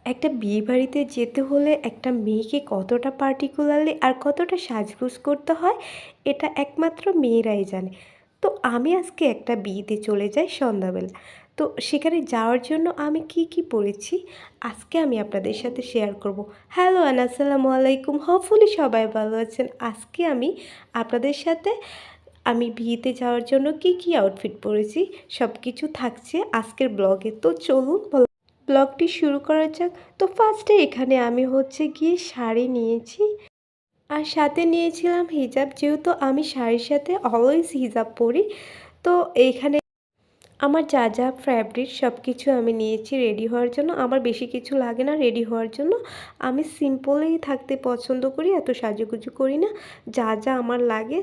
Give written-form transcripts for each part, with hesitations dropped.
একটা বিয়েবাড়িতে যেতে হলে একটা মেয়েকে কতটা পার্টিকুলারলি আর কতটা সাজগোজ করতে হয় এটা একমাত্র মেয়েরাই জানে। তো আমি আজকে একটা বিয়েতে চলে যাই সন্ধ্যাবেলা। তো সেখানে যাওয়ার জন্য আমি কি কি পরেছি আজকে আমি আপনাদের সাথে শেয়ার করব। হ্যালো আসসালামু আলাইকুম, হোপফুলি সবাই ভালো আছেন। আজকে আমি আপনাদের সাথে আমি বিয়েতে যাওয়ার জন্য কি কি আউটফিট পরেছি সব কিছু থাকছে আজকের ব্লগে। তো চলুন ব্লগটি শুরু করা যাক। তো ফার্স্টে এখানে আমি হচ্ছে গিয়ে শাড়ি নিয়েছি আর সাথে নিয়েছিলাম হিজাব, যেহেতু আমি শাড়ির সাথে অলওয়েজ হিজাব পরি। তো এইখানে আমার যা যা ফ্যাব্রিক সব কিছু আমি নিয়েছি রেডি হওয়ার জন্য। আমার বেশি কিছু লাগে না রেডি হওয়ার জন্য, আমি সিম্পলেই থাকতে পছন্দ করি, এত সাজুগুজু করি না। যা যা আমার লাগে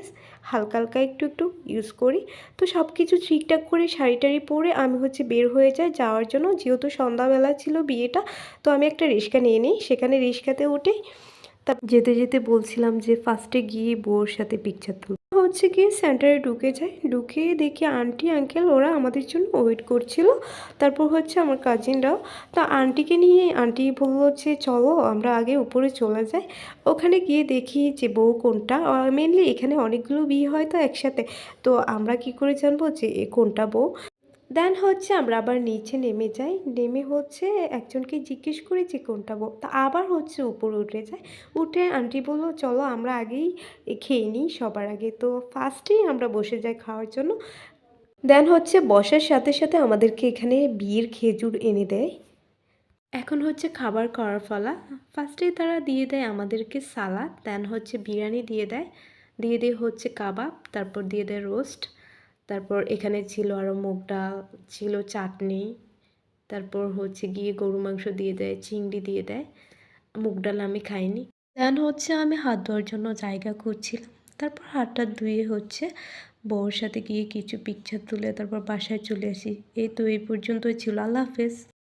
হালকা হালকা একটু একটু ইউজ করি। তো সব কিছু ঠিকঠাক করে শাড়ি টাড়ি পরে আমি হচ্ছে বের হয়ে যাই যাওয়ার জন্য। যেহেতু সন্ধ্যাবেলা ছিল বিয়েটা, তো আমি একটা রিক্সা নিয়ে নিই। সেখানে রিক্সাতে উঠে যেতে যেতে বলছিলাম যে ফার্স্টে গিয়ে বউর সাথে পিকচার তুলব। হচ্ছে গিয়ে সেন্টারে ঢুকে যাই, ঢুকে দেখি আন্টি আঙ্কেল ওরা আমাদের জন্য ওয়েট করছিল। তারপর হচ্ছে আমার কাজিনরাও। তা আন্টিকে নিয়ে আন্টি বললো যে চলো আমরা আগে উপরে চলে যাই। ওখানে গিয়ে দেখি যে বউ কোনটা। মেনলি এখানে অনেকগুলো বিয়ে হয় তো একসাথে, তো আমরা কি করে জানবো যে কোনটা বউ। দেন হচ্ছে আমরা আবার নিচে নেমে যাই, নেমে হচ্ছে একজনকে জিজ্ঞেস করি যে কোনটা বউ। তা আবার হচ্ছে উপরে উঠে যায়। উঠে আন্টি বললো চলো আমরা আগেই খেয়ে নিই সবার আগে। তো ফার্স্টেই আমরা বসে যাই খাওয়ার জন্য। দেন হচ্ছে বসার সাথে সাথে আমাদেরকে এখানে বিয়ের খেজুর এনে দেয়। এখন হচ্ছে খাবার করার পালা। ফার্স্টেই তারা দিয়ে দেয় আমাদেরকে সালাদ, দেন হচ্ছে বিরিয়ানি দিয়ে দেয়, দিয়ে দিয়ে হচ্ছে কাবাব, তারপর দিয়ে দেয় রোস্ট, তারপর এখানে ছিল আরও মুগ ডাল, ছিল চাটনি, তারপর হচ্ছে গিয়ে গরু মাংস দিয়ে দেয়, চিংড়ি দিয়ে দেয়। মুগ ডাল আমি খাইনি। দেন হচ্ছে আমি হাত ধোয়ার জন্য জায়গা খুঁজছিলাম। তারপর হাতটা ধুয়ে হচ্ছে বউর সাথে গিয়ে কিছু পিকচার তুলে তারপর বাসায় চলে আসি। এই তো এই পর্যন্তই ছিল। আল্লাহ হাফেজ।